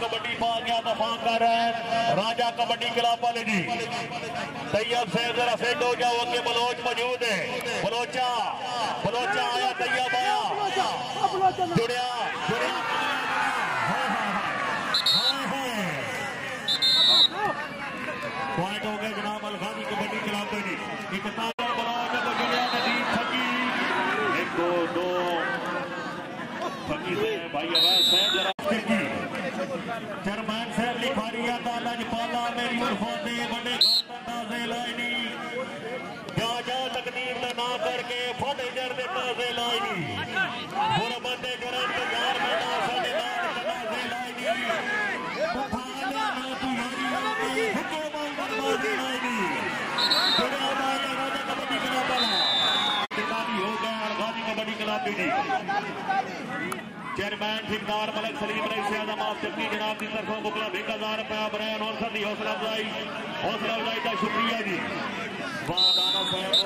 कबड्डी पा गया दफा कर रहे हैं राजा कबड्डी क्लब वाले जी। तैयब से जरा सेट हो जाओ, के बलोच मौजूद है। बलोचा आया, तैयब आया, जुड़िया पॉइंट हो गया जनाब अलगाजी कबड्डी क्लब में जी। एक ताजा बलोच तो जुड़िया नदीम फकी, 1 2 फकी से भाई अवैध है जरा चरमैन साहब लिखारिया दादा पाला मेरी उर्फाते बड़े ताजे लाइनी जा तकदीर ने ना करके फटे जर दे ताजे लाइनी पूरा बंदे करन तो यार में ना साडे नाल ताजे लाइनी बुखाले ना तू यारी आते हुक्म बर्बादी लाइनी जुड़ा बाजा राजा कबड्डी क्लब वाला दिखाई हो गया अलगाजी कबड्डी क्लब जी। चेयरमैन ठेकेदार मलिक सलीम रईस आजम आप सबकी जनाब की तरफों को क्लब 1000 रुपया बरैन और सदी हौसला अफजाई का शुक्रिया जी। वाह दाना साहब